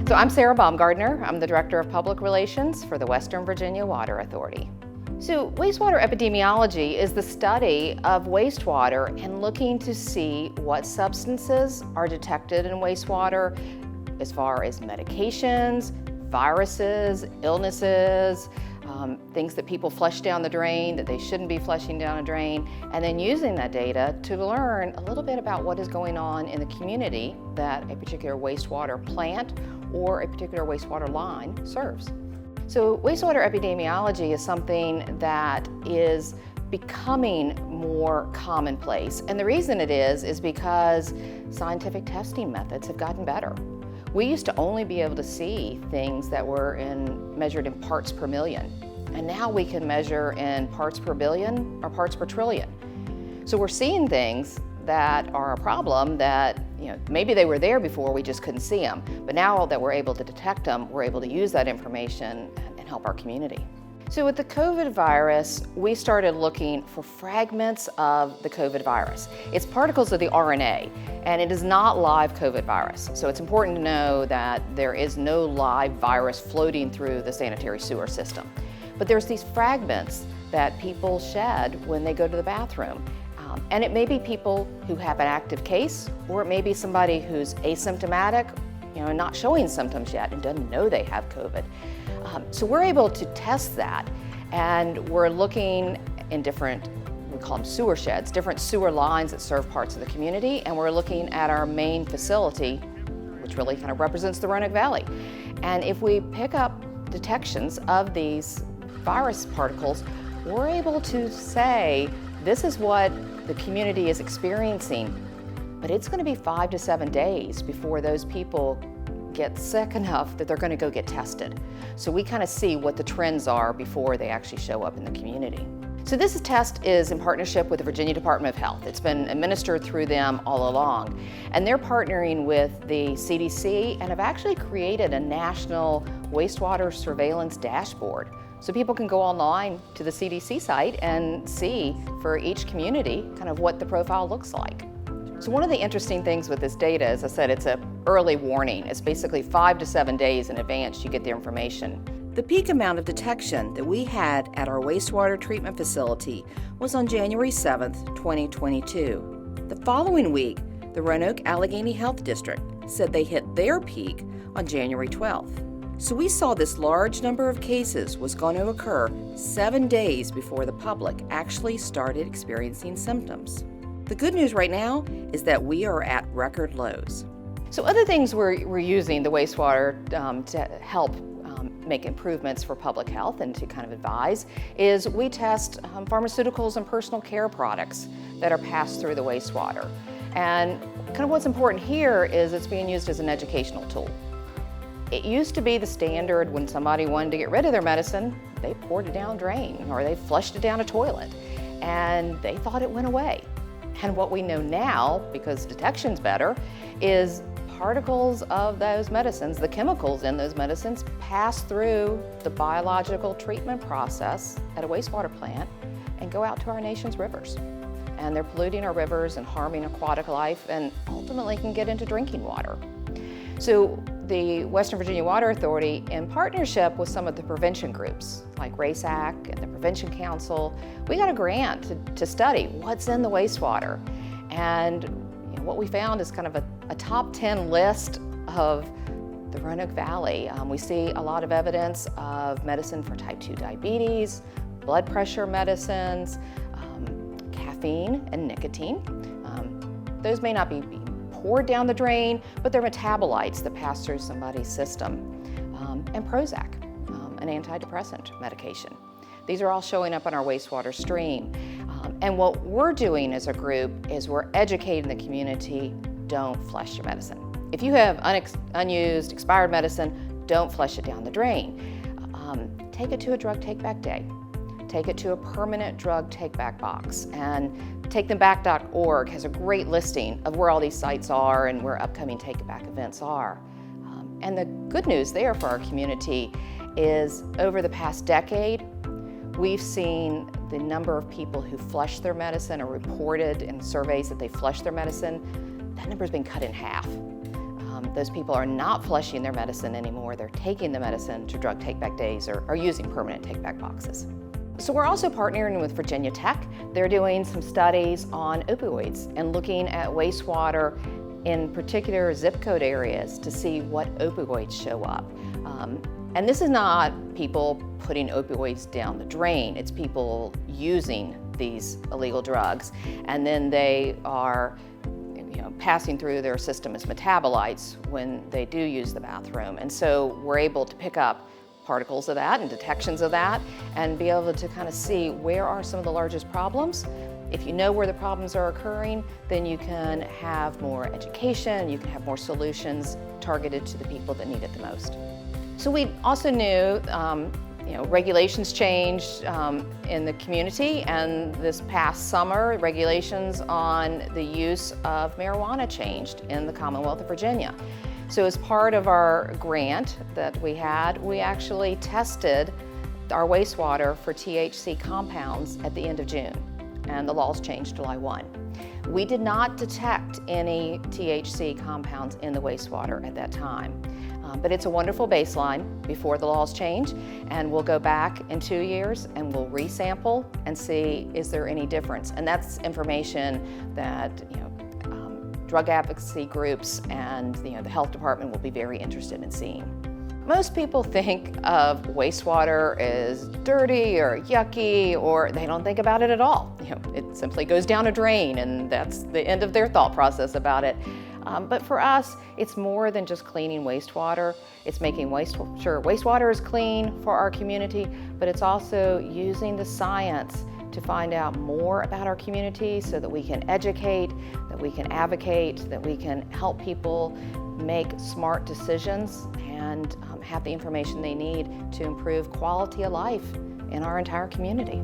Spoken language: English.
So I'm Sarah Baumgardner. I'm the Director of Public Relations for the Western Virginia Water Authority. So wastewater epidemiology is the study of wastewater and looking to see what substances are detected in wastewater as far as medications, viruses, illnesses, things that people flush down the drain that they shouldn't be flushing down a drain, and then using that data to learn a little bit about what is going on in the community that a particular wastewater plant or a particular wastewater line serves. So wastewater epidemiology is something that is becoming more commonplace, and the reason it is because scientific testing methods have gotten better. We used to only be able to see things that were measured in parts per million, and now we can measure in parts per billion or parts per trillion. So we're seeing things that are a problem that, maybe they were there before, we just couldn't see them. But now that we're able to detect them, we're able to use that information and help our community. So with the COVID virus, we started looking for fragments of the COVID virus. It's particles of the RNA, and it is not live COVID virus. So it's important to know that there is no live virus floating through the sanitary sewer system. But there's these fragments that people shed when they go to the bathroom. And it may be people who have an active case, or it may be somebody who's asymptomatic, not showing symptoms yet and doesn't know they have COVID. So we're able to test that, and we're looking in different, we call them sewer sheds, different sewer lines that serve parts of the community, and we're looking at our main facility, which really kind of represents the Roanoke Valley. And if we pick up detections of these virus particles, we're able to say, this is what the community is experiencing, but it's going to be 5 to 7 days before those people get sick enough that they're going to go get tested. So we kind of see what the trends are before they actually show up in the community. So this test is in partnership with the Virginia Department of Health. It's been administered through them all along. And they're partnering with the CDC and have actually created a national wastewater surveillance dashboard. So people can go online to the CDC site and see for each community kind of what the profile looks like. So one of the interesting things with this data, as I said, it's an early warning. It's basically 5 to 7 days in advance you get the information. The peak amount of detection that we had at our wastewater treatment facility was on January 7th, 2022. The following week, the Roanoke Allegheny Health District said they hit their peak on January 12th. So we saw this large number of cases was going to occur 7 days before the public actually started experiencing symptoms. The good news right now is that we are at record lows. So other things we're using the wastewater to help make improvements for public health and to kind of advise is we test pharmaceuticals and personal care products that are passed through the wastewater. And kind of what's important here is it's being used as an educational tool. It used to be the standard when somebody wanted to get rid of their medicine, they poured it down a drain or they flushed it down a toilet, and they thought it went away. And what we know now, because detection's better, is particles of those medicines, the chemicals in those medicines, pass through the biological treatment process at a wastewater plant and go out to our nation's rivers. And they're polluting our rivers and harming aquatic life and ultimately can get into drinking water. So the Western Virginia Water Authority, in partnership with some of the prevention groups like RACAC and the Prevention Council, we got a grant to study what's in the wastewater. And what we found is kind of a top 10 list of the Roanoke Valley. We see a lot of evidence of medicine for type 2 diabetes, blood pressure medicines, caffeine and nicotine. Those may not be poured down the drain, but they're metabolites that pass through somebody's system. And Prozac, an antidepressant medication. These are all showing up on our wastewater stream. And what we're doing as a group is we're educating the community, don't flush your medicine. If you have unused, expired medicine, don't flush it down the drain. Take it to a drug take-back day. Take it to a permanent drug take-back box. And TakeThemBack.org has a great listing of where all these sites are and where upcoming take-it-back events are. And the good news there for our community is over the past decade, we've seen the number of people who flush their medicine or reported in surveys that they flush their medicine, that number's been cut in half. Those people are not flushing their medicine anymore. They're taking the medicine to drug take-back days or using permanent take-back boxes. So we're also partnering with Virginia Tech. They're doing some studies on opioids and looking at wastewater in particular zip code areas to see what opioids show up. And this is not people putting opioids down the drain. It's people using these illegal drugs, and then they are passing through their system as metabolites when they do use the bathroom. And so we're able to pick up particles of that and detections of that and be able to kind of see where are some of the largest problems. If you know where the problems are occurring, then you can have more education, you can have more solutions targeted to the people that need it the most. So we also knew regulations changed in the community, and this past summer, regulations on the use of marijuana changed in the Commonwealth of Virginia. So as part of our grant that we had, we actually tested our wastewater for THC compounds at the end of June, and the laws changed July 1. We did not detect any THC compounds in the wastewater at that time. But it's a wonderful baseline before the laws change, and we'll go back in 2 years and we'll resample and see is there any difference. And that's information that drug advocacy groups and the health department will be very interested in seeing. Most people think of wastewater as dirty or yucky, or they don't think about it at all. It simply goes down a drain, and that's the end of their thought process about it. But for us, it's more than just cleaning wastewater. It's making sure wastewater is clean for our community, but it's also using the science to find out more about our community so that we can educate, that we can advocate, that we can help people make smart decisions and have the information they need to improve quality of life in our entire community.